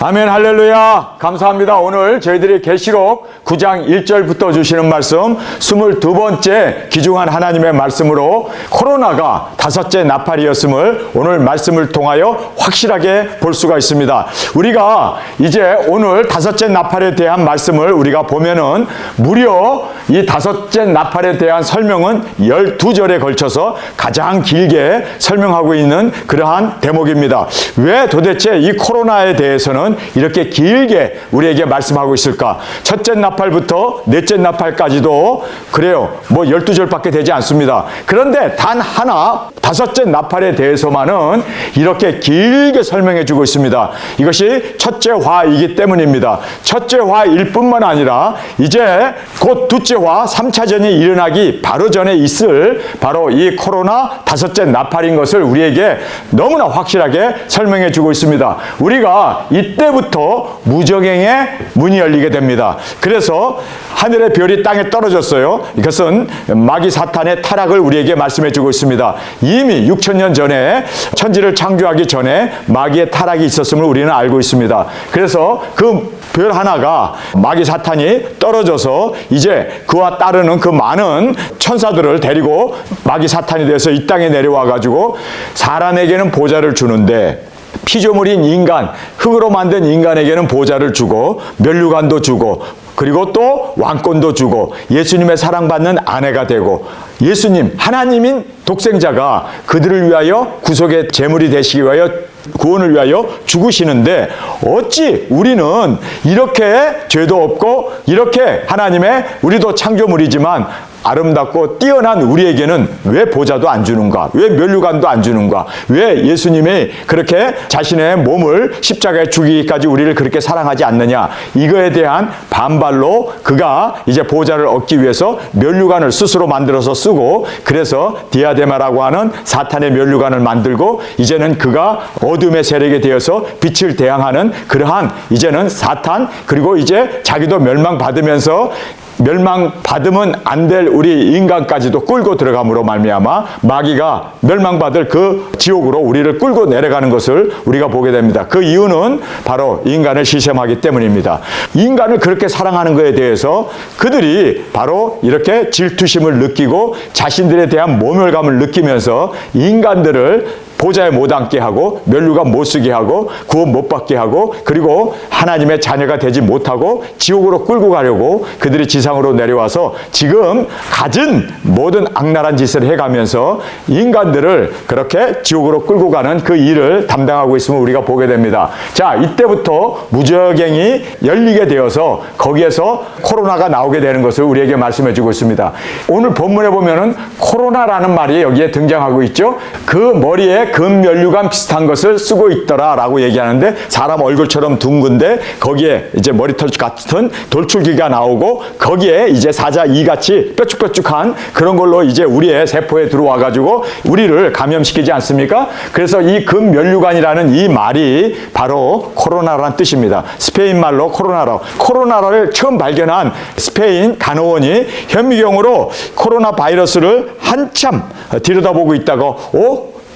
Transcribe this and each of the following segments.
아멘. 할렐루야. 감사합니다. 오늘 저희들이 계시록 9장 1절부터 주시는 말씀 22번째 귀중한 하나님의 말씀으로 코로나가 다섯째 나팔이었음을 오늘 말씀을 통하여 확실하게 볼 수가 있습니다. 우리가 이제 오늘 다섯째 나팔에 대한 말씀을 우리가 보면은 무려 이 다섯째 나팔에 대한 설명은 12절에 걸쳐서 가장 길게 설명하고 있는 그러한 대목입니다. 왜 도대체 이 코로나에 대해서는 이렇게 길게 우리에게 말씀하고 있을까? 첫째 나팔부터 넷째 나팔까지도 그래요. 뭐 12절밖에 되지 않습니다. 그런데 단 하나 다섯째 나팔에 대해서만은 이렇게 길게 설명해 주고 있습니다. 이것이 첫째 화이기 때문입니다. 첫째 화일 뿐만 아니라 이제 곧 둘째 화 3차전이 일어나기 바로 전에 있을 바로 이 코로나 다섯째 나팔인 것을 우리에게 너무나 확실하게 설명해 주고 있습니다. 우리가 이때부터 무정행의 문이 열리게 됩니다. 그래서 하늘의 별이 땅에 떨어졌어요. 이것은 마귀 사탄의 타락을 우리에게 말씀해 주고 있습니다. 이미 6,000년 전에 천지를 창조하기 전에 마귀의 타락이 있었음을 우리는 알고 있습니다. 그래서 그 별 하나가 마귀 사탄이 떨어져서 이제 그와 따르는 그 많은 천사들을 데리고 마귀 사탄이 돼서 이 땅에 내려와 가지고 사람에게는 보좌를 주는데 피조물인 인간, 흙으로 만든 인간에게는 보좌를 주고 면류관도 주고 그리고 또 왕권도 주고 예수님의 사랑받는 아내가 되고 예수님, 하나님인 독생자가 그들을 위하여 구속의 제물이 되시기 위하여 구원을 위하여 죽으시는데 어찌 우리는 이렇게 죄도 없고 이렇게 하나님의 우리도 창조물이지만 아름답고 뛰어난 우리에게는 왜 보좌도 안 주는가? 왜 면류관도 안 주는가? 왜 예수님이 그렇게 자신의 몸을 십자가에 죽이기까지 우리를 그렇게 사랑하지 않느냐? 이거에 대한 반발로 그가 이제 보좌를 얻기 위해서 면류관을 스스로 만들어서 쓰고 그래서 디아데마라고 하는 사탄의 면류관을 만들고 이제는 그가 어둠의 세력에 되어서 빛을 대항하는 그러한 이제는 사탄 그리고 이제 자기도 멸망받으면서 멸망받으면 안 될 우리 인간까지도 끌고 들어감으로 말미암아 마귀가 멸망받을 그 지옥으로 우리를 끌고 내려가는 것을 우리가 보게 됩니다. 그 이유는 바로 인간을 시샘하기 때문입니다. 인간을 그렇게 사랑하는 것에 대해서 그들이 바로 이렇게 질투심을 느끼고 자신들에 대한 모멸감을 느끼면서 인간들을 보좌에 못 앉게 하고 면류관 못 쓰게 하고 구원 못 받게 하고 그리고 하나님의 자녀가 되지 못하고 지옥으로 끌고 가려고 그들이 지상으로 내려와서 지금 갖은 모든 악랄한 짓을 해가면서 인간들을 그렇게 지옥으로 끌고 가는 그 일을 담당하고 있음을 우리가 보게 됩니다. 자, 이때부터 무저갱이 열리게 되어서 거기에서 코로나가 나오게 되는 것을 우리에게 말씀해 주고 있습니다. 오늘 본문에 보면은 코로나라는 말이 여기에 등장하고 있죠. 그 머리에 금면류관 비슷한 것을 쓰고 있더라라고 얘기하는데 사람 얼굴처럼 둥근데 거기에 이제 머리털 같은 돌출기가 나오고 거기에 이제 사자 이같이 뾰족뾰족한 그런 걸로 이제 우리의 세포에 들어와 가지고 우리를 감염시키지 않습니까? 그래서 이 금면류관이라는 이 말이 바로 코로나라는 뜻입니다. 스페인 말로 코로나라고. 코로나를 처음 발견한 스페인 간호원이 현미경으로 코로나 바이러스를 한참 들여다보고 있다가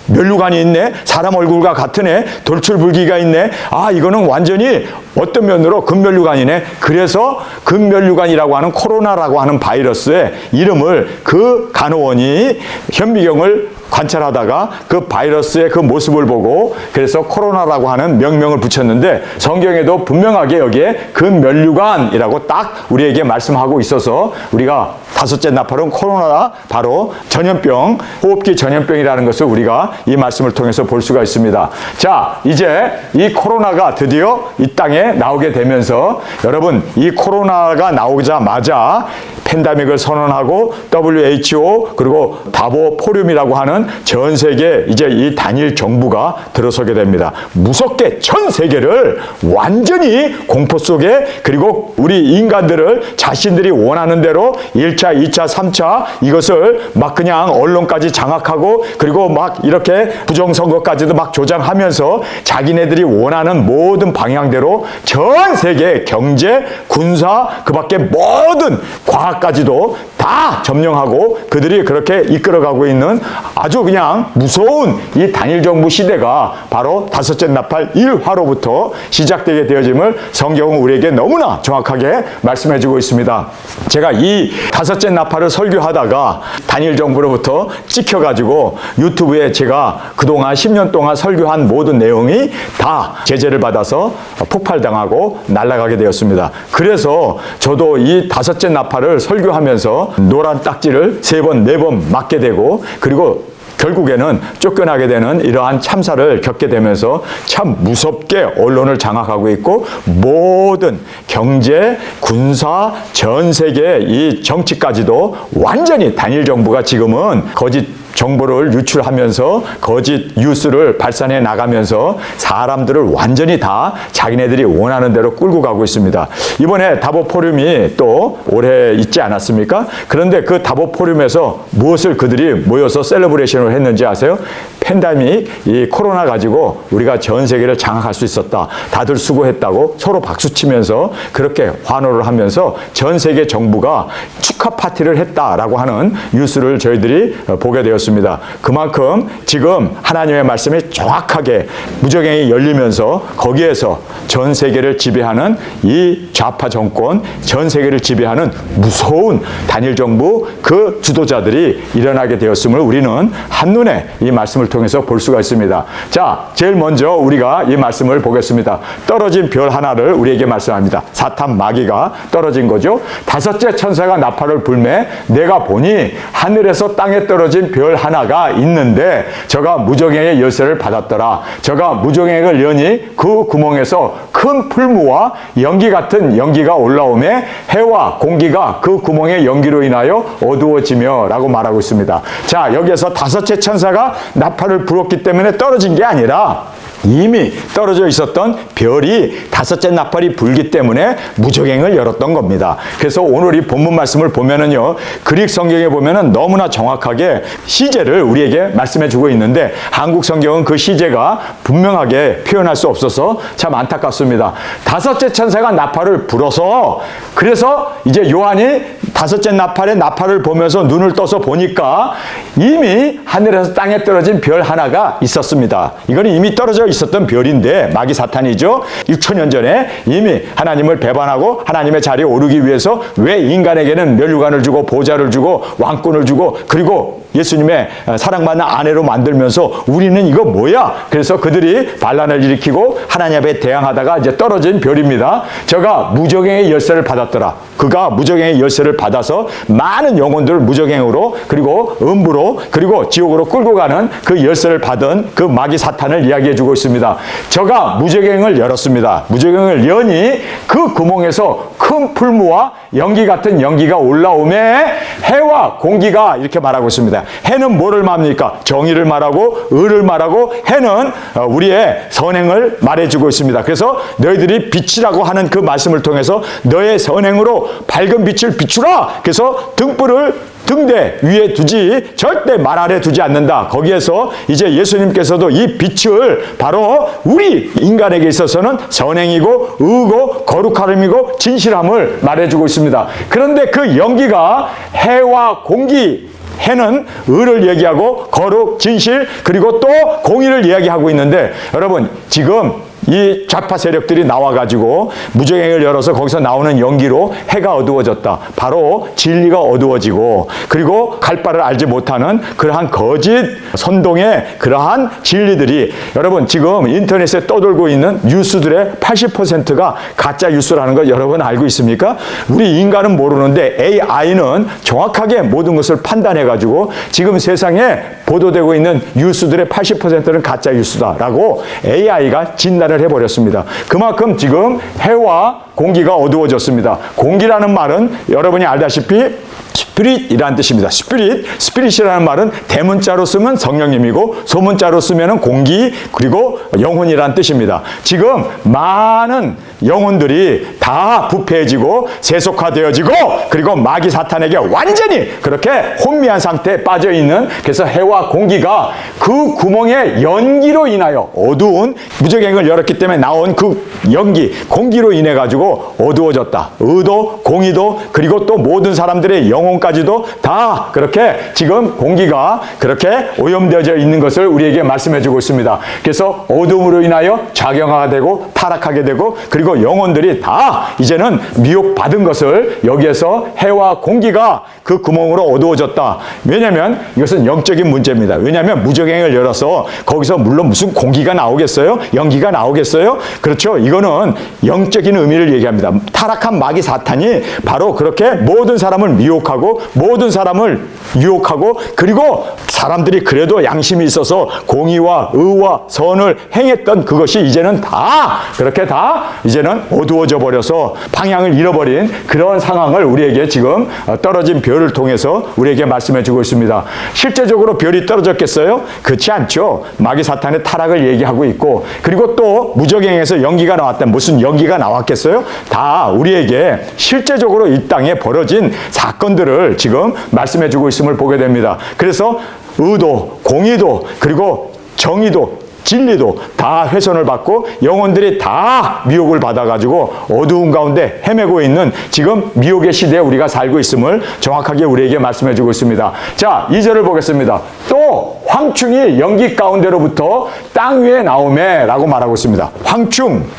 면류관이 있네. 사람 얼굴과 같으네. 돌출불기가 있네. 아, 이거는 완전히 어떤 면으로 금면류관이네. 그래서 금면류관이라고 하는 코로나라고 하는 바이러스의 이름을 그 간호원이 현미경을 관찰하다가 그 바이러스의 그 모습을 보고 그래서 코로나라고 하는 명명을 붙였는데 성경에도 분명하게 여기에 금면류관이라고 딱 우리에게 말씀하고 있어서 우리가 다섯째 나팔은 코로나 바로 전염병, 호흡기 전염병이라는 것을 우리가 이 말씀을 통해서 볼 수가 있습니다. 자, 이제 이 코로나가 드디어 이 땅에 나오게 되면서 여러분 이 코로나가 나오자마자 팬데믹을 선언하고 WHO 그리고 다보 포럼이라고 하는 전 세계 이제 이 단일 정부가 들어서게 됩니다. 무섭게 전 세계를 완전히 공포 속에 그리고 우리 인간들을 자신들이 원하는 대로 1차, 2차, 3차 이것을 막 그냥 언론까지 장악하고 그리고 막 이렇게 부정선거까지도 막 조장하면서 자기네들이 원하는 모든 방향대로 전 세계 경제, 군사, 그 밖에 모든 과학 나라까지도 다 점령하고 그들이 그렇게 이끌어가고 있는 아주 그냥 무서운 이 단일 정부 시대가 바로 다섯째 나팔 1화로부터 시작되게 되어짐을 성경은 우리에게 너무나 정확하게 말씀해주고 있습니다. 제가 이 다섯째 나팔을 설교하다가 단일 정부로부터 찍혀가지고 유튜브에 제가 그동안 10년 동안 설교한 모든 내용이 다 제재를 받아서 폭발당하고 날아가게 되었습니다. 그래서 저도 이 다섯째 나팔을 설교하면서 노란 딱지를 3번, 4번 맞게 되고 그리고 결국에는 쫓겨나게 되는 이러한 참사를 겪게 되면서 참 무섭게 언론을 장악하고 있고 모든 경제, 군사, 전 세계 이 정치까지도 완전히 단일 정부가 지금은 거짓 정보를 유출하면서 거짓 뉴스를 발산해 나가면서 사람들을 완전히 다 자기네들이 원하는 대로 끌고 가고 있습니다. 이번에 다보 포럼이 또 올해 있지 않았습니까? 그런데 그 다보 포럼에서 무엇을 그들이 모여서 셀러브레이션을 했는지 아세요? 팬데믹, 이 코로나 가지고 우리가 전 세계를 장악할 수 있었다. 다들 수고했다고 서로 박수치면서 그렇게 환호를 하면서 전 세계 정부가 축하 파티를 했다라고 하는 뉴스를 저희들이 보게 되었습니다. 그만큼 지금 하나님의 말씀이 정확하게 무적행이 열리면서 거기에서 전 세계를 지배하는 이 좌파 정권, 전 세계를 지배하는 무서운 단일 정부 그 주도자들이 일어나게 되었음을 우리는 한눈에 이 말씀을 통해서 볼 수가 있습니다. 자, 제일 먼저 우리가 이 말씀을 보겠습니다. 떨어진 별 하나를 우리에게 말씀합니다. 사탄 마귀가 떨어진 거죠. 다섯째 천사가 나팔을 불매 내가 보니 하늘에서 땅에 떨어진 별 하나가 있는데 저가 무저갱의 열쇠를 받았더라. 저가 무저갱을 여니 그 구멍에서 큰 풀무와 연기 같은 연기가 올라오매 해와 공기가 그 구멍의 연기로 인하여 어두워지며 라고 말하고 있습니다. 자, 여기에서 다섯째 천사가 나팔을 불었기 때문에 떨어진 게 아니라 이미 떨어져 있었던 별이 다섯째 나팔이 불기 때문에 무저갱을 열었던 겁니다. 그래서 오늘 이 본문 말씀을 보면은요, 그릭 성경에 보면은 너무나 정확하게 시제를 우리에게 말씀해 주고 있는데 한국 성경은 그 시제가 분명하게 표현할 수 없어서 참 안타깝습니다. 다섯째 천사가 나팔을 불어서 그래서 이제 요한이 다섯째 나팔에 나팔을 보면서 눈을 떠서 보니까 이미 하늘에서 땅에 떨어진 별 하나가 있었습니다. 이건 이미 떨어져 있었던 별인데 마귀 사탄이죠. 6천년 전에 이미 하나님을 배반하고 하나님의 자리에 오르기 위해서 왜 인간에게는 면류관을 주고 보좌를 주고 왕권을 주고 그리고 예수님의 사랑받는 아내로 만들면서 우리는 이거 뭐야? 그래서 그들이 반란을 일으키고 하나님 앞에 대항하다가 이제 떨어진 별입니다. 저가 무저갱의 열쇠를 받았더라. 그가 무저갱의 열쇠를 받아서 많은 영혼들을 무저갱으로 그리고 음부로 그리고 지옥으로 끌고 가는 그 열쇠를 받은 그 마귀 사탄을 이야기해 주고 있습니다. 저가 무저갱을 열었습니다. 무저갱을 여니 그 구멍에서 큰 풀무와 연기 같은 연기가 올라오매 해와 공기가 이렇게 말하고 있습니다. 해는 뭐를 말합니까? 정의를 말하고 의를 말하고 해는 우리의 선행을 말해주고 있습니다. 그래서 너희들이 빛이라고 하는 그 말씀을 통해서 너의 선행으로 밝은 빛을 비추라. 그래서 등불을 등대 위에 두지 절대 말 아래 두지 않는다. 거기에서 이제 예수님께서도 이 빛을 바로 우리 인간에게 있어서는 선행이고 의고 거룩함이고 진실함을 말해주고 있습니다. 그런데 그 연기가 해와 공기, 해는 의를 얘기하고 거룩, 진실 그리고 또 공의를 이야기하고 있는데 여러분 지금 이 좌파 세력들이 나와가지고 무저갱을 열어서 거기서 나오는 연기로 해가 어두워졌다. 바로 진리가 어두워지고 그리고 갈 바를 알지 못하는 그러한 거짓 선동의 그러한 진리들이 여러분 지금 인터넷에 떠돌고 있는 뉴스들의 80%가 가짜 뉴스라는 걸 여러분 알고 있습니까? 우리 인간은 모르는데 AI는 정확하게 모든 것을 판단해가지고 지금 세상에 보도되고 있는 뉴스들의 80%는 가짜 뉴스다라고 AI가 진단을 해버렸습니다. 그만큼 지금 해와 공기가 어두워졌습니다. 공기라는 말은 여러분이 알다시피 스피릿이라는 뜻입니다. 스피릿이라는 말은 대문자로 쓰면 성령님이고 소문자로 쓰면 공기 그리고 영혼이라는 뜻입니다. 지금 많은 영혼들이 다 부패해지고 세속화되어지고 그리고 마귀 사탄에게 완전히 그렇게 혼미한 상태에 빠져있는, 그래서 해와 공기가 그 구멍의 연기로 인하여 어두운 무저갱을 열었기 때문에 나온 그 연기, 공기로 인해 가지고 어두워졌다. 의도, 공의도, 그리고 또 모든 사람들의 영혼까지도 다 그렇게 지금 공기가 그렇게 오염되어져 있는 것을 우리에게 말씀해 주고 있습니다. 그래서 어둠으로 인하여 좌경화가 되고 타락하게 되고, 그리고 영혼들이 다 이제는 미혹받은 것을 여기에서 해와 공기가 그 구멍으로 어두워졌다. 왜냐하면 이것은 영적인 문제입니다. 왜냐하면 무저갱을 열어서 거기서 물론 무슨 공기가 나오겠어요? 연기가 나오겠어요? 그렇죠. 이거는 영적인 의미를 얘기합니다. 타락한 마귀 사탄이 바로 그렇게 모든 사람을 미혹하고 모든 사람을 유혹하고, 그리고 사람들이 그래도 양심이 있어서 공의와 의와 선을 행했던 그것이 이제는 다 그렇게 다 이제는 어두워져 버려서 방향을 잃어버린 그런 상황을 우리에게 지금 떨어진 별을 통해서 우리에게 말씀해 주고 있습니다. 실제적으로 별이 떨어졌겠어요? 그렇지 않죠. 마귀 사탄의 타락을 얘기하고 있고, 그리고 또 무저갱에서 연기가 나왔다. 무슨 연기가 나왔겠어요? 다 우리에게 실제적으로 이 땅에 벌어진 사건들을 지금 말씀해 주고 있음을 보게 됩니다. 그래서 의도, 공의도, 그리고 정의도, 진리도 다 훼손을 받고 영혼들이 다 미혹을 받아가지고 어두운 가운데 헤매고 있는 지금 미혹의 시대에 우리가 살고 있음을 정확하게 우리에게 말씀해 주고 있습니다. 자, 2절을 보겠습니다. 또 황충이 연기 가운데로부터 땅 위에 나오매 라고 말하고 있습니다.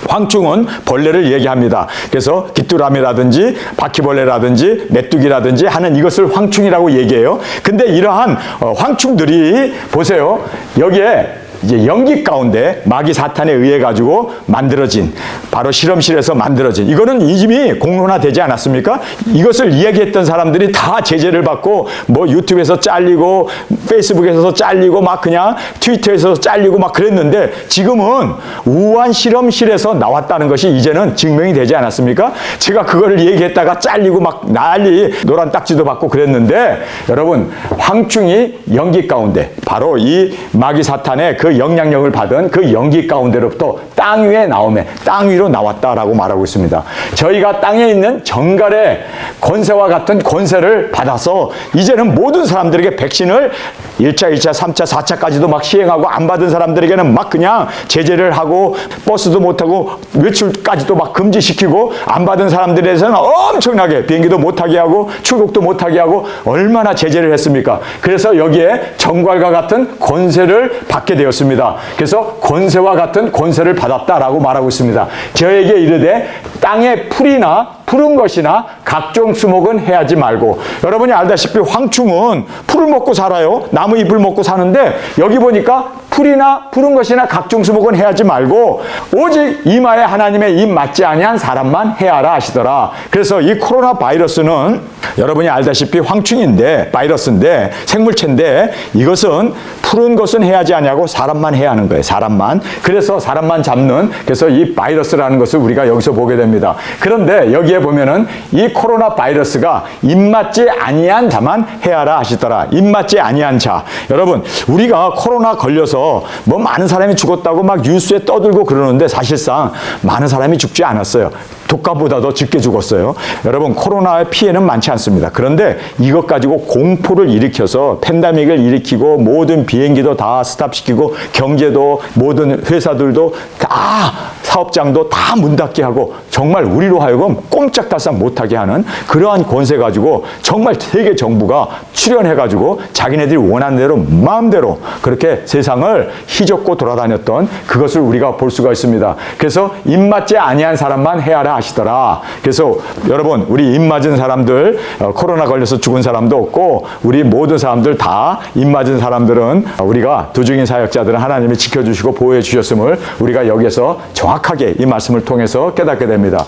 황충은 벌레를 얘기합니다. 그래서 귀뚜라미라든지 바퀴벌레라든지 메뚜기라든지 하는 이것을 황충이라고 얘기해요. 근데 이러한 황충들이 보세요. 여기에 이제 연기 가운데 마귀 사탄에 의해 가지고 만들어진, 바로 실험실에서 만들어진, 이거는 이미 공론화되지 않았습니까? 이것을 이야기했던 사람들이 다 제재를 받고 뭐 유튜브에서 잘리고 페이스북에서 잘리고 막 그냥 트위터에서 잘리고 막 그랬는데, 지금은 우한 실험실에서 나왔다는 것이 이제는 증명이 되지 않았습니까? 제가 그거를 얘기했다가 잘리고 막 난리 노란 딱지도 받고 그랬는데, 여러분 황충이 연기 가운데 바로 이 마귀 사탄의 그 영향력을 받은 그 연기 가운데로부터 땅 위에 나오매, 땅 위로 나왔다라고 말하고 있습니다. 저희가 땅에 있는 정갈의 권세와 같은 권세를 받아서 이제는 모든 사람들에게 백신을 1차, 2차, 3차, 4차까지도 막 시행하고, 안 받은 사람들에게는 막 그냥 제재를 하고 버스도 못하고 외출까지도 막 금지시키고, 안 받은 사람들에 대해서는 엄청나게 비행기도 못하게 하고 출국도 못하게 하고 얼마나 제재를 했습니까? 그래서 여기에 정갈과 같은 권세를 받게 되었습니다. 그래서 권세와 같은 권세를 받았다라고 말하고 있습니다. 저에게 이르되 땅에 풀이나 푸른 것이나 각종 수목은 해하지 말고. 여러분이 알다시피 황충은 풀을 먹고 살아요. 나무 잎을 먹고 사는데, 여기 보니까 풀이나 푸른 것이나 각종 수목은 해하지 말고 오직 이마에 하나님의 입 맞지 아니한 사람만 해하라 하시더라. 그래서 이 코로나 바이러스는 여러분이 알다시피 황충인데, 바이러스인데, 생물체인데, 이것은 푸른 것은 해하지 아니하고 사람만 해야 하는 거예요. 사람만. 그래서 사람만 잡는, 그래서 이 바이러스라는 것을 우리가 여기서 보게 됩니다. 그런데 여기에 보면은 이 코로나 바이러스가 입맞지 아니한 자만 해하라 하시더라. 입맞지 아니한 자. 여러분, 우리가 코로나 걸려서 뭐 많은 사람이 죽었다고 막 뉴스에 떠들고 그러는데, 사실상 많은 사람이 죽지 않았어요. 독감보다 더 적게 죽었어요. 여러분, 코로나의 피해는 많지 않습니다. 그런데 이것 가지고 공포를 일으켜서 팬데믹을 일으키고 모든 비행기도 다 스탑시키고 경제도 모든 회사들도 다 사업장도 다 문 닫게 하고 정말 우리로 하여금 꼼짝달싹 못하게 하는 그러한 권세 가지고 정말 세계 정부가 출연해가지고 자기네들이 원하는 대로 마음대로 그렇게 세상을 휘젓고 돌아다녔던 그것을 우리가 볼 수가 있습니다. 그래서 입맞지 아니한 사람만 해하라 하시더라. 그래서 여러분, 우리 입맞은 사람들, 코로나 걸려서 죽은 사람도 없고 우리 모든 사람들 다 입맞은 사람들은 우리가 두중인 사역자들은 하나님이 지켜주시고 보호해 주셨음을 우리가 여기에서 정확하게 이 말씀을 통해서 깨닫게 됩니다.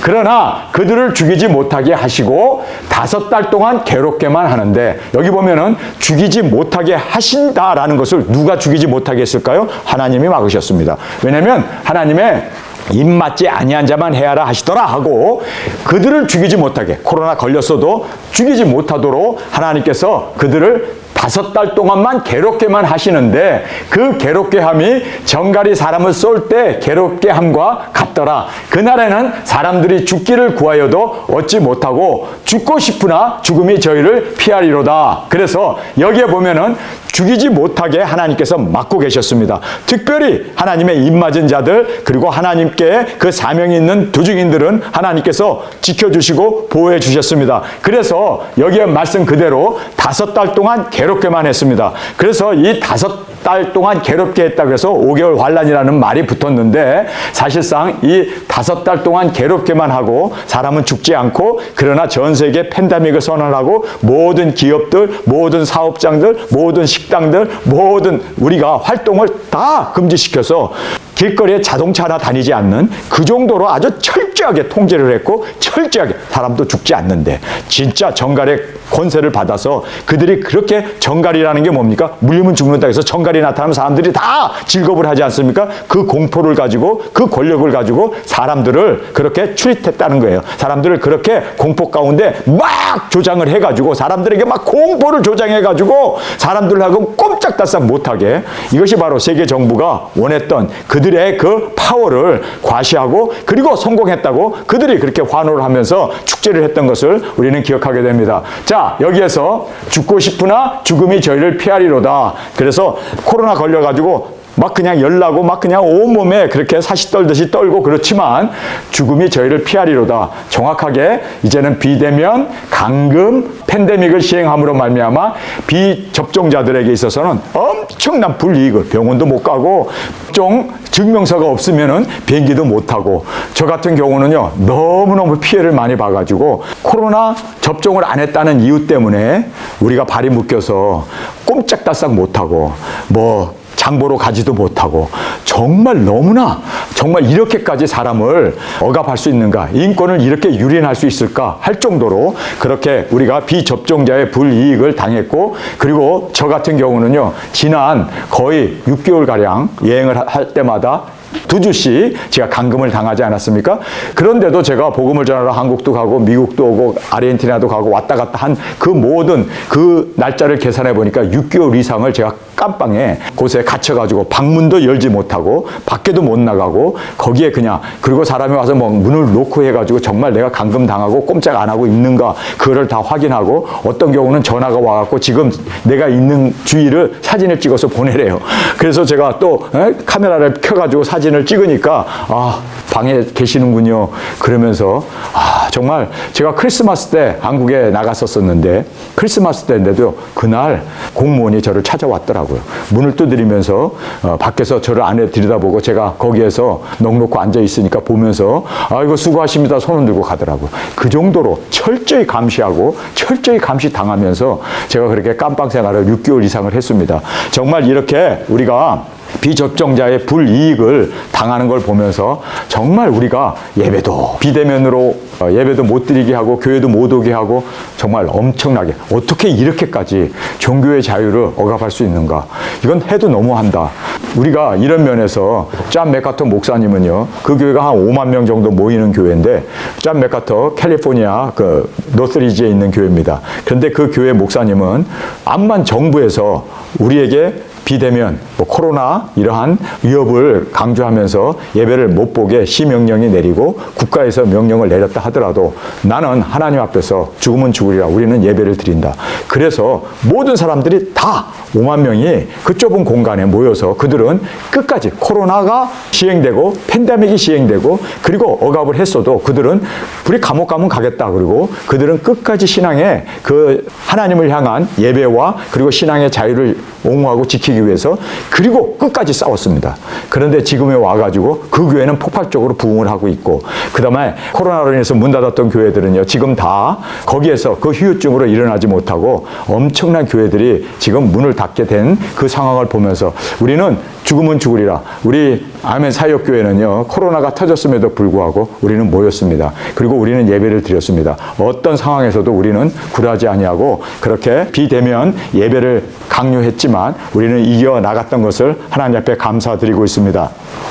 그러나 그들을 죽이지 못하게 하시고 5달 동안 괴롭게만 하는데, 여기 보면은 죽이지 못하게 하신다라는 것을 누가 죽이지 못하게 했을까요? 하나님이 막으셨습니다. 왜냐하면 하나님의 입맞지 아니한 자만 해하라 하시더라 하고, 그들을 죽이지 못하게, 코로나 걸렸어도 죽이지 못하도록 하나님께서 그들을 5달 동안만 괴롭게만 하시는데 그 괴롭게 함이 정갈이 사람을 쏠 때 괴롭게 함과 같더라. 그날에는 사람들이 죽기를 구하여도 얻지 못하고 죽고 싶으나 죽음이 저희를 피하리로다. 그래서 여기에 보면은 죽이지 못하게 하나님께서 막고 계셨습니다. 특별히 하나님의 입맞은 자들 그리고 하나님께 그 사명이 있는 두중인들은 하나님께서 지켜주시고 보호해 주셨습니다. 그래서 여기에 말씀 그대로 5달 동안 괴롭게만 했습니다. 그래서 이 5달 동안 괴롭게 했다고 해서 5개월 환란이라는 말이 붙었는데 사실상 이 5달 동안 괴롭게만 하고 사람은 죽지 않고 그러나 전 세계 팬데믹을 선언하고 모든 기업들, 모든 사업장들, 모든 식당들, 모든 우리가 활동을 다 금지시켜서 길거리에 자동차 하나 다니지 않는 그 정도로 아주 철저하게 통제를 했고 철저하게 사람도 죽지 않는데 진짜 정갈의 권세를 받아서 그들이 그렇게 정갈이라는 게 뭡니까? 물리면 죽는다 해서 정갈이 나타나면 사람들이 다 즐겁을 하지 않습니까? 그 공포를 가지고 그 권력을 가지고 사람들을 그렇게 추릿했다는 거예요. 사람들을 그렇게 공포 가운데 막 조장을 해가지고 사람들에게 막 공포를 조장해가지고 사람들하고 꼼짝달싹 못하게 이것이 바로 세계 정부가 원했던 그들의 그 파워를 과시하고 그리고 성공했다고 그들이 그렇게 환호를 하면서 축제를 했던 것을 우리는 기억하게 됩니다. 자, 여기에서 죽고 싶으나 죽음이 저희를 피하리로다. 그래서 코로나 걸려가지고 막 그냥 열나고 막 그냥 온몸에 그렇게 사시 떨듯이 떨고 그렇지만 죽음이 저희를 피하리로다. 정확하게 이제는 비대면, 감금, 팬데믹을 시행함으로 말미암아 비접종자들에게 있어서는 엄청난 불이익을 병원도 못 가고 접종 증명서가 없으면은 비행기도 못 타고 저 같은 경우는요 너무너무 피해를 많이 봐가지고 코로나 접종을 안 했다는 이유 때문에 우리가 발이 묶여서 꼼짝달싹 못하고 뭐 장보러 가지도 못하고 정말 너무나 정말 이렇게까지 사람을 억압할 수 있는가 인권을 이렇게 유린할 수 있을까 할 정도로 그렇게 우리가 비접종자의 불이익을 당했고 그리고 저 같은 경우는요 지난 거의 6개월가량 여행을 할 때마다 2주씩 제가 감금을 당하지 않았습니까? 그런데도 제가 복음을 전하러 한국도 가고 미국도 오고 아르헨티나도 가고 왔다 갔다 한 그 모든 그 날짜를 계산해 보니까 6개월 이상을 제가 깜빵에 곳에 갇혀가지고 방문도 열지 못하고 밖에도 못 나가고 거기에 그냥 그리고 사람이 와서 뭐 문을 놓고 해가지고 정말 내가 감금 당하고 꼼짝 안 하고 있는가 그거를 다 확인하고 어떤 경우는 전화가 와갖고 지금 내가 있는 주위를 사진을 찍어서 보내래요. 그래서 제가 또 카메라를 켜가지고 사진을 찍으니까 아 방에 계시는군요. 그러면서 아 정말 제가 크리스마스 때 한국에 나갔었었는데 크리스마스 때인데도 그날 공무원이 저를 찾아왔더라고요. 문을 두드리면서 밖에서 저를 안에 들여다보고 제가 거기에서 넋놓고 앉아 있으니까 보면서 아이고 수고하십니다 손을 들고 가더라고요. 그 정도로 철저히 감시하고 철저히 감시 당하면서 제가 그렇게 깜빵 생활을 6개월 이상을 했습니다. 정말 이렇게 우리가 비접종자의 불이익을 당하는 걸 보면서 정말 우리가 예배도 비대면으로 예배도 못 드리게 하고 교회도 못 오게 하고 정말 엄청나게 어떻게 이렇게까지 종교의 자유를 억압할 수 있는가 이건 해도 너무한다. 우리가 이런 면에서 존 맥카터 목사님은요 그 교회가 한 5만 명 정도 모이는 교회인데 존 맥카터 캘리포니아 그 노스리지에 있는 교회입니다. 그런데 그 교회 목사님은 암만 정부에서 우리에게 비대면, 뭐 코로나 이러한 위협을 강조하면서 예배를 못 보게 시명령이 내리고 국가에서 명령을 내렸다 하더라도 나는 하나님 앞에서 죽으면 죽으리라 우리는 예배를 드린다. 그래서 모든 사람들이 다 5만 명이 그 좁은 공간에 모여서 그들은 끝까지 코로나가 시행되고 팬데믹이 시행되고 그리고 억압을 했어도 그들은 우리 감옥 가면 가겠다 그리고 그들은 끝까지 신앙의 그 하나님을 향한 예배와 그리고 신앙의 자유를 옹호하고 지키기 위해서 그리고 끝까지 싸웠습니다. 그런데 지금에 와가지고 그 교회는 폭발적으로 부흥을 하고 있고 그 다음에 코로나로 인해서 문 닫았던 교회들은요 지금 다 거기에서 그 후유증으로 일어나지 못하고 엄청난 교회들이 지금 문을 닫게 된 그 상황을 보면서 우리는 죽으면 죽으리라. 우리 아멘 사역교회는요 코로나가 터졌음에도 불구하고 우리는 모였습니다. 그리고 우리는 예배를 드렸습니다. 어떤 상황에서도 우리는 굴하지 아니하고 그렇게 비대면 예배를 강요했지만 우리는 이겨나갔던 것을 하나님 앞에 감사드리고 있습니다.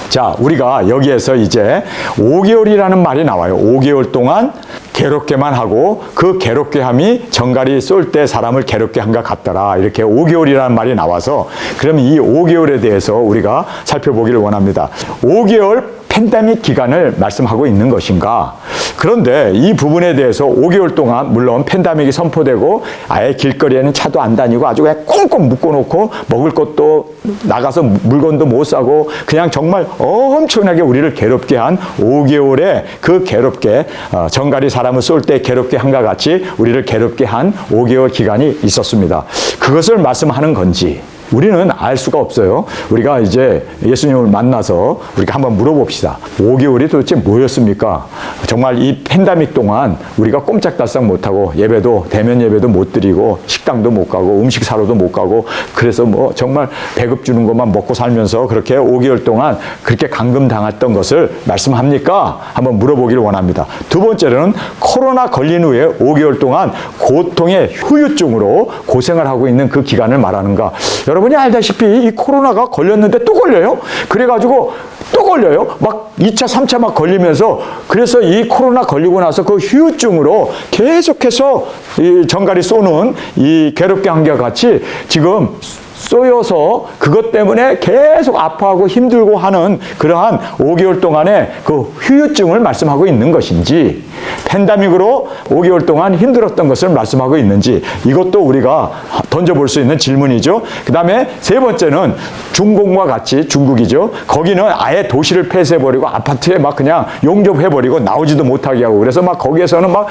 자, 우리가 여기에서 이제 5개월이라는 말이 나와요. 5개월 동안 괴롭게만 하고 그 괴롭게 함이 정갈이 쏠 때 사람을 괴롭게 한 것 같더라. 이렇게 5개월이라는 말이 나와서 그럼 이 5개월에 대해서 우리가 살펴보기를 원합니다. 5개월 팬데믹 기간을 말씀하고 있는 것인가? 그런데 이 부분에 대해서 5개월 동안 물론 팬데믹이 선포되고 아예 길거리에는 차도 안 다니고 아주 그냥 꽁꽁 묶어놓고 먹을 것도 나가서 물건도 못 사고 그냥 정말 엄청나게 우리를 괴롭게 한 5개월에 그 괴롭게 정갈이 사람을 쏠 때 괴롭게 한과 같이 우리를 괴롭게 한 5개월 기간이 있었습니다. 그것을 말씀하는 건지 우리는 알 수가 없어요. 우리가 이제 예수님을 만나서 우리가 한번 물어봅시다. 5개월이 도대체 뭐였습니까? 정말 이 팬데믹 동안 우리가 꼼짝달싹 못하고 예배도 대면 예배도 못 드리고 식당도 못 가고 음식 사러도 못 가고 그래서 뭐 정말 배급 주는 것만 먹고 살면서 그렇게 5개월 동안 그렇게 감금당했던 것을 말씀합니까? 한번 물어보기를 원합니다. 두 번째로는 코로나 걸린 후에 5개월 동안 고통의 후유증으로 고생을 하고 있는 그 기간을 말하는가? 여러분이 알다시피 이 코로나가 걸렸는데 또 걸려요. 그래가지고 또 걸려요. 막 2차, 3차 막 걸리면서 그래서 이 코로나 걸리고 나서 그 후유증으로 계속해서 이 정갈이 쏘는 이 괴롭게 한 것 같이 지금 쏘여서 그것 때문에 계속 아파하고 힘들고 하는 그러한 5개월 동안의 그 후유증을 말씀하고 있는 것인지 팬데믹으로 5개월 동안 힘들었던 것을 말씀하고 있는지 이것도 우리가 던져볼 수 있는 질문이죠. 그 다음에 세 번째는 중공과 같이 중국이죠. 거기는 아예 도시를 폐쇄해버리고 아파트에 막 그냥 용접해버리고 나오지도 못하게 하고 그래서 막 거기에서는 막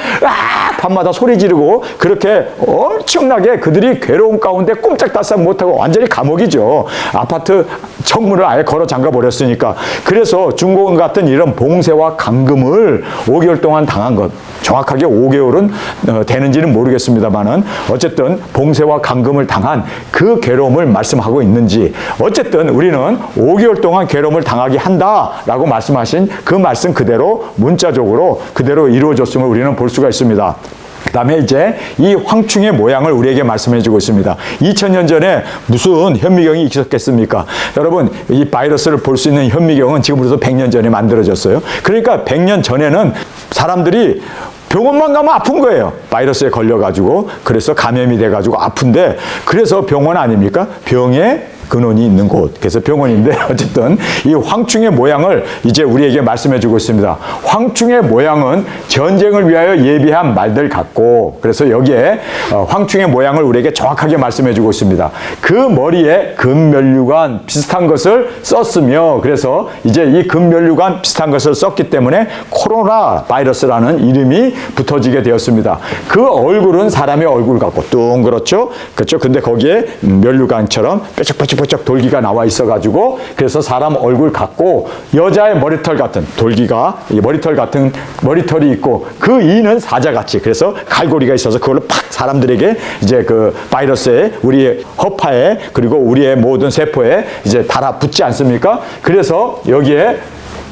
밤마다 소리 지르고 그렇게 엄청나게 그들이 괴로운 가운데 꼼짝달싹 못하고 완전히 감옥이죠. 아파트 창문을 아예 걸어 잠가 버렸으니까. 그래서 중공 같은 이런 봉쇄와 감금을 5개월 동안 당한 것. 정확하게 5개월은 되는지는 모르겠습니다만은 어쨌든 봉쇄와 감금을 당한 그 괴로움을 말씀하고 있는지 어쨌든 우리는 5개월 동안 괴로움을 당하게 한다라고 말씀하신 그 말씀 그대로 문자적으로 그대로 이루어졌음을 우리는 볼 수가 있습니다. 그 다음에 이제 이 황충의 모양을 우리에게 말씀해 주고 있습니다. 2000년 전에 무슨 현미경이 있었겠습니까? 여러분 이 바이러스를 볼 수 있는 현미경은 지금으로부터 100년 전에 만들어졌어요. 그러니까 100년 전에는 사람들이 병원만 가면 아픈 거예요. 바이러스에 걸려가지고 그래서 감염이 돼가지고 아픈데 그래서 병원 아닙니까? 병에 근원이 있는 곳. 그래서 병원인데 어쨌든 이 황충의 모양을 이제 우리에게 말씀해 주고 있습니다. 황충의 모양은 전쟁을 위하여 예비한 말들 같고 그래서 여기에 황충의 모양을 우리에게 정확하게 말씀해 주고 있습니다. 그 머리에 금면류관 비슷한 것을 썼으며 그래서 이제 이 금면류관 비슷한 것을 썼기 때문에 코로나 바이러스라는 이름이 붙어지게 되었습니다. 그 얼굴은 사람의 얼굴 같고 둥그렇죠? 그렇죠? 근데 거기에 면류관처럼 뾰족뾰족 돌기가 나와 있어가지고 그래서 사람 얼굴 같고 여자의 머리털 같은 돌기가 머리털 같은 머리털이 있고 그 이는 사자같이 그래서 갈고리가 있어서 그걸로 팍 사람들에게 이제 그 바이러스에 우리의 허파에 그리고 우리의 모든 세포에 이제 달아붙지 않습니까? 그래서 여기에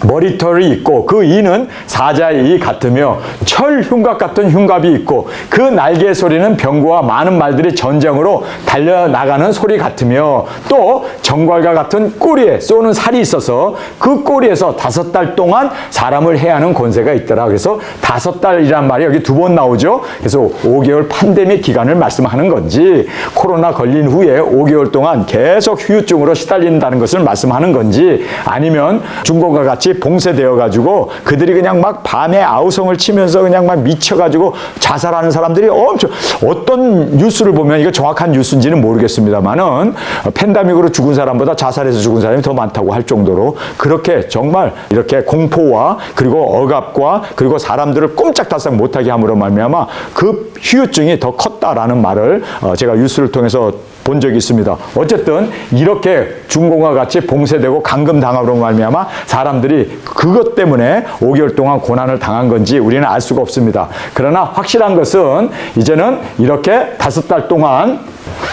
머리털이 있고 그 이는 사자의 이 같으며 철 흉갑 같은 흉갑이 있고 그 날개의 소리는 병거와 많은 말들이 전쟁으로 달려나가는 소리 같으며 또 정갈과 같은 꼬리에 쏘는 살이 있어서 그 꼬리에서 5달 동안 사람을 해하는 권세가 있더라. 그래서 5달이란 말이 여기 2번 나오죠. 그래서 5개월 팬데믹 기간을 말씀하는 건지 코로나 걸린 후에 5개월 동안 계속 후유증으로 시달린다는 것을 말씀하는 건지 아니면 중공과 같이 봉쇄되어 가지고 그들이 그냥 막 밤에 아우성을 치면서 그냥 막 미쳐 가지고 자살하는 사람들이 엄청 어떤 뉴스를 보면 이거 정확한 뉴스인지는 모르겠습니다만은 팬데믹으로 죽은 사람보다 자살해서 죽은 사람이 더 많다고 할 정도로 그렇게 정말 이렇게 공포와 그리고 억압과 그리고 사람들을 꼼짝달싹 못하게 함으로 말미암아 그 후유증이 더 컸다라는 말을 제가 뉴스를 통해서 본 적이 있습니다. 어쨌든 이렇게 중공과 같이 봉쇄되고 감금당함으로 말미암아 사람들이 그것 때문에 5개월 동안 고난을 당한 건지 우리는 알 수가 없습니다. 그러나 확실한 것은 이제는 이렇게 5달 동안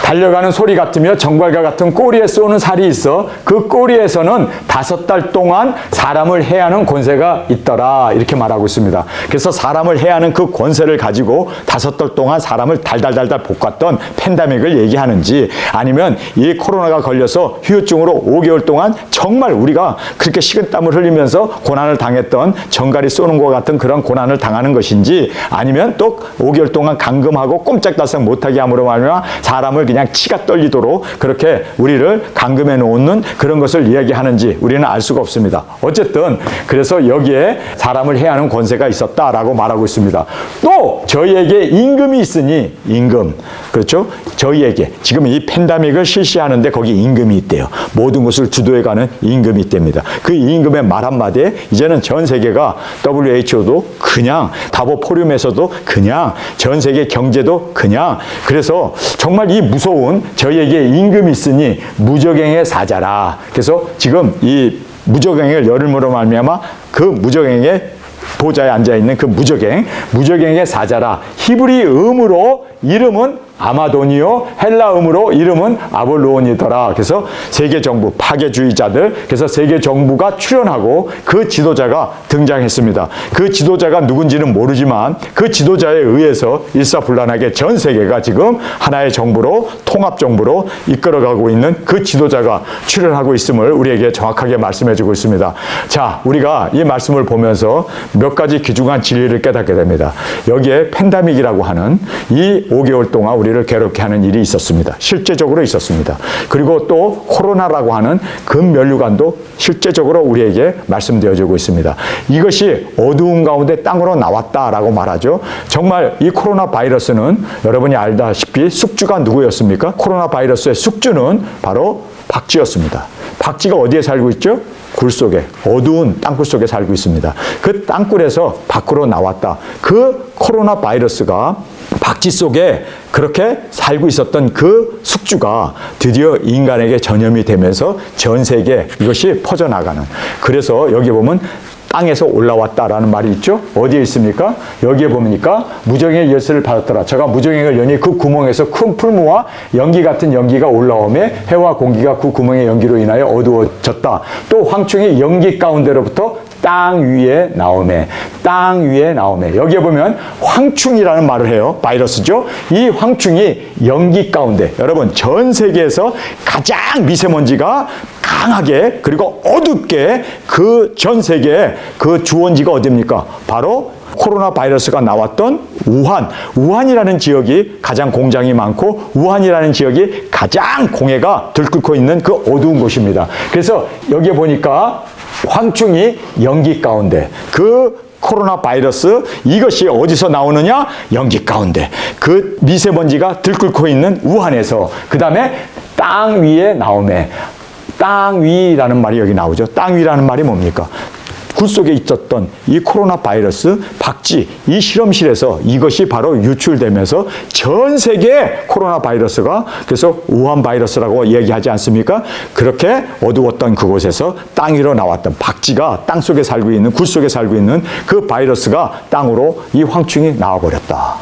달려가는 소리 같으며 정갈과 같은 꼬리에 쏘는 살이 있어 그 꼬리에서는 5달 동안 사람을 해하는 권세가 있더라. 이렇게 말하고 있습니다. 그래서 사람을 해하는 그 권세를 가지고 5달 동안 사람을 달달달달 볶았던 팬데믹을 얘기하는지, 아니면 이 코로나가 걸려서 후유증으로 5개월 동안 정말 우리가 그렇게 식은땀을 흘리면서 고난을 당했던 정갈이 쏘는 것 같은 그런 고난을 당하는 것인지, 아니면 또 5개월 동안 감금하고 꼼짝달싹 못하게 함으로 말미암아 사람을 그냥 치가 떨리도록 그렇게 우리를 감금해 놓는 그런 것을 이야기하는지 우리는 알 수가 없습니다. 어쨌든 그래서 여기에 사람을 해하는 권세가 있었다라고 말하고 있습니다. 또 저희에게 임금이 있으니, 임금, 그렇죠? 저희에게 지금 이 팬데믹을 실시하는데 거기 임금이 있대요. 모든 것을 주도해가는 임금이 있답니다. 그 임금의 말 한마디에 이제는 전 세계가 WHO도 그냥 다보 포럼에서도 그냥 전 세계 경제도 그냥, 그래서 정말 이 무서운 저희에게 임금이 있으니 무저갱의 사자라. 그래서 지금 이 무저갱을 열음으로 말미암아 그 무저갱의 보좌에 앉아있는 그 무저갱의 사자라. 히브리 음으로 이름은 아마돈이요, 헬라 음으로 이름은 아볼로온이더라. 그래서 세계 정부 파괴주의자들, 그래서 세계 정부가 출현하고 그 지도자가 등장했습니다. 그 지도자가 누군지는 모르지만 그 지도자에 의해서 일사불란하게 전 세계가 지금 하나의 정부로, 통합 정부로 이끌어가고 있는 그 지도자가 출현하고 있음을 우리에게 정확하게 말씀해주고 있습니다. 자, 우리가 이 말씀을 보면서 몇 가지 귀중한 진리를 깨닫게 됩니다. 여기에 팬데믹이라고 하는 이 5개월 동안 우리를 괴롭게 하는 일이 있었습니다. 실제적으로 있었습니다. 그리고 또 코로나라고 하는 근면류관도 실제적으로 우리에게 말씀되어지고 있습니다. 이것이 어두운 가운데 땅으로 나왔다라고 말하죠. 정말 이 코로나 바이러스는 여러분이 알다시피 숙주가 누구였습니까? 코로나 바이러스의 숙주는 바로 박쥐였습니다. 박쥐가 어디에 살고 있죠? 굴 속에, 어두운 땅굴 속에 살고 있습니다. 그 땅굴에서 밖으로 나왔다. 그 코로나 바이러스가 박쥐 속에 그렇게 살고 있었던 그 숙주가 드디어 인간에게 전염이 되면서 전 세계에 이것이 퍼져나가는, 그래서 여기 보면 땅에서 올라왔다라는 말이 있죠. 어디에 있습니까? 여기에 보니까 무정의 열쇠를 받았더라. 제가 무정행을 여니 그 구멍에서 큰 풀무와 연기 같은 연기가 올라오매 해와 공기가 그 구멍의 연기로 인하여 어두워졌다. 또 황충이 연기 가운데로부터 땅 위에 나오매, 땅 위에 나오매. 여기에 보면 황충이라는 말을 해요. 바이러스죠. 이 황충이 연기 가운데, 여러분 전 세계에서 가장 미세먼지가 강하게 그리고 어둡게 그 전 세계의 그 주원지가 어디입니까? 바로 코로나 바이러스가 나왔던 우한이라는 지역이 가장 공장이 많고 우한이라는 지역이 가장 공해가 들끓고 있는 그 어두운 곳입니다. 그래서 여기에 보니까 황충이 연기 가운데, 그 코로나 바이러스 이것이 어디서 나오느냐? 연기 가운데 그 미세먼지가 들끓고 있는 우한에서, 그 다음에 땅 위에 나오매. 땅 위라는 말이 여기 나오죠. 땅 위라는 말이 뭡니까? 굴 속에 있었던 이 코로나 바이러스 박쥐, 이 실험실에서 이것이 바로 유출되면서 전 세계에 코로나 바이러스가, 그래서 우한 바이러스라고 얘기하지 않습니까? 그렇게 어두웠던 그곳에서 땅 위로 나왔던 박쥐가 땅 속에 살고 있는, 굴 속에 살고 있는 그 바이러스가 땅으로 이 황충이 나와버렸다.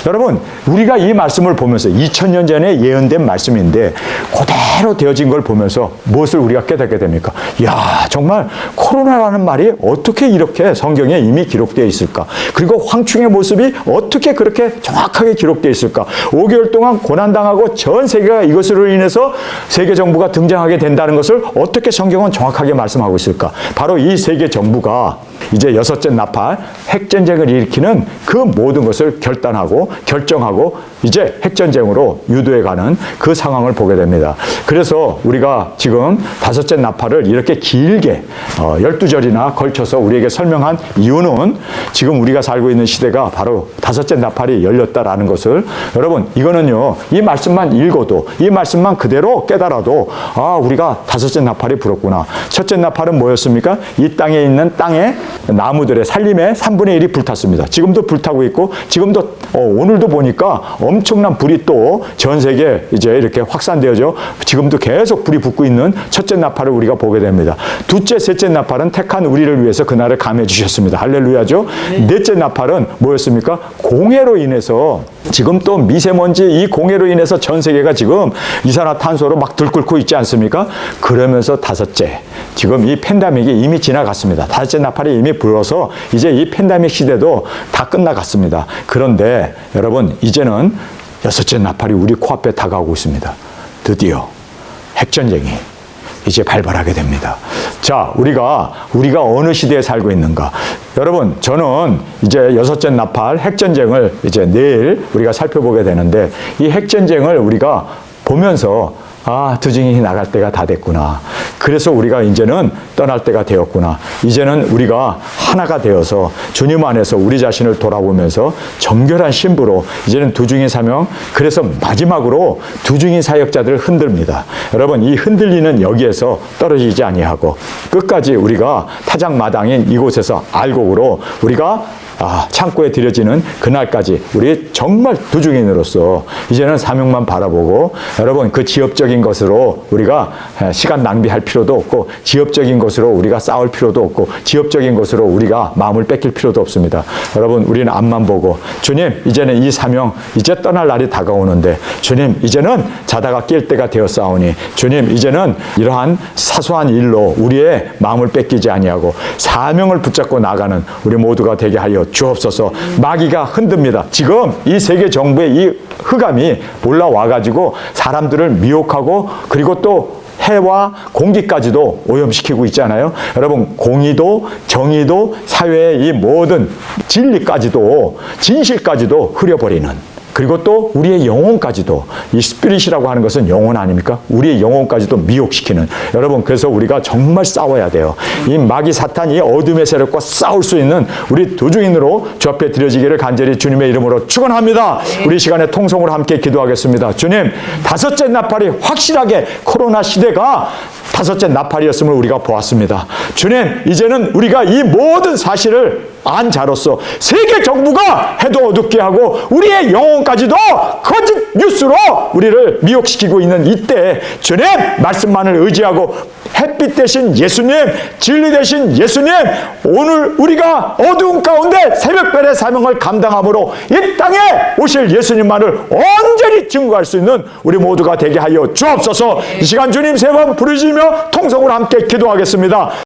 여러분, 우리가 이 말씀을 보면서 2000년 전에 예언된 말씀인데 그대로 되어진 걸 보면서 무엇을 우리가 깨닫게 됩니까? 이야, 정말 코로나라는 말이 어떻게 이렇게 성경에 이미 기록되어 있을까? 그리고 황충의 모습이 어떻게 그렇게 정확하게 기록되어 있을까? 5개월 동안 고난당하고 전 세계가 이것으로 인해서 세계 정부가 등장하게 된다는 것을 어떻게 성경은 정확하게 말씀하고 있을까? 바로 이 세계 정부가 이제 6째 나팔 핵전쟁을 일으키는 그 모든 것을 결정하고 이제 핵전쟁으로 유도해가는 그 상황을 보게 됩니다. 그래서 우리가 지금 5째 나팔을 이렇게 길게 12절이나 걸쳐서 우리에게 설명한 이유는 지금 우리가 살고 있는 시대가 바로 5째 나팔이 열렸다라는 것을, 여러분 이거는요, 이 말씀만 읽어도, 이 말씀만 그대로 깨달아도 우리가 5째 나팔이 불었구나. 첫째 나팔은 뭐였습니까? 이 땅에 있는 땅에 나무들의 산림의 3분의 1이 불탔습니다. 지금도 불타고 있고, 지금도 오늘도 보니까 엄청난 불이 또 전 세계에 이제 이렇게 확산되어져 지금도 계속 불이 붙고 있는 첫째 나팔을 우리가 보게 됩니다. 둘째, 셋째 나팔은 택한 우리를 위해서 그날을 감해 주셨습니다. 할렐루야죠. 넷째 나팔은 뭐였습니까? 공해로 인해서 지금 또 미세먼지 이 공해로 인해서 전 세계가 지금 이산화탄소로 막 들끓고 있지 않습니까? 그러면서 다섯째, 지금 이 팬데믹이 이미 지나갔습니다. 다섯째 나팔이 이미 불어서 이제 이 팬데믹 시대도 다 끝나갔습니다. 그런데 여러분, 이제는 여섯째 나팔이 우리 코앞에 다가오고 있습니다. 드디어 핵전쟁이 이제 발발하게 됩니다. 자, 우리가 어느 시대에 살고 있는가? 여러분, 저는 이제 여섯째 나팔 핵전쟁을 이제 내일 우리가 살펴보게 되는데, 이 핵전쟁을 우리가 보면서 드중인이 나갈 때가 다 됐구나. 그래서 우리가 이제는 떠날 때가 되었구나. 이제는 우리가 하나가 되어서 주님 안에서 우리 자신을 돌아보면서 정결한 신부로 이제는 두중인 사명, 그래서 마지막으로 두중인 사역자들을 흔듭니다. 여러분, 이 흔들리는 여기에서 떨어지지 아니하고 끝까지 우리가 타작마당인 이곳에서 알곡으로 우리가 창고에 들여지는 그날까지 우리 정말 두중인으로서 이제는 사명만 바라보고, 여러분, 그 지엽적인 것으로 우리가 시간 낭비할 필요도 없고, 지엽적인 것으로 우리가 싸울 필요도 없고, 지엽적인 것으로 우리가 마음을 뺏길 필요도 없습니다. 여러분, 우리는 앞만 보고, 주님, 이제는 이 사명 이제 떠날 날이 다가오는데, 주님, 이제는 자다가 깰 때가 되었사오니, 주님, 이제는 이러한 사소한 일로 우리의 마음을 뺏기지 아니하고 사명을 붙잡고 나가는 우리 모두가 되게 하여 주옵소서. 마귀가 흔듭니다. 지금 이 세계 정부의 이 흑암이 올라와가지고 사람들을 미혹하고, 그리고 또 해와 공기까지도 오염시키고 있잖아요. 여러분, 공의도 정의도 사회의 이 모든 진리까지도 진실까지도 흐려버리는, 그리고 또 우리의 영혼까지도, 이 스피릿이라고 하는 것은 영혼 아닙니까? 우리의 영혼까지도 미혹시키는, 여러분, 그래서 우리가 정말 싸워야 돼요. 이 마귀 사탄, 이 어둠의 세력과 싸울 수 있는 우리 두중인으로 주 앞에 드려지기를 간절히 주님의 이름으로 축원합니다. 우리 시간에 통성으로 함께 기도하겠습니다. 주님, 다섯째 나팔이 확실하게 코로나 시대가 다섯째 나팔이었음을 우리가 보았습니다. 주님, 이제는 우리가 이 모든 사실을 안 자로서 세계 정부가 해도 어둡게 하고 우리의 영혼까지도 거짓 뉴스로 우리를 미혹시키고 있는 이때, 주님, 말씀만을 의지하고 햇빛 대신 예수님, 진리 대신 예수님, 오늘 우리가 어두운 가운데 새벽별의 사명을 감당함으로 이 땅에 오실 예수님만을 온전히 증거할 수 있는 우리 모두가 되게 하여 주옵소서. 이 시간 주님 세 번 부르시며 통성으로 함께 기도하겠습니다.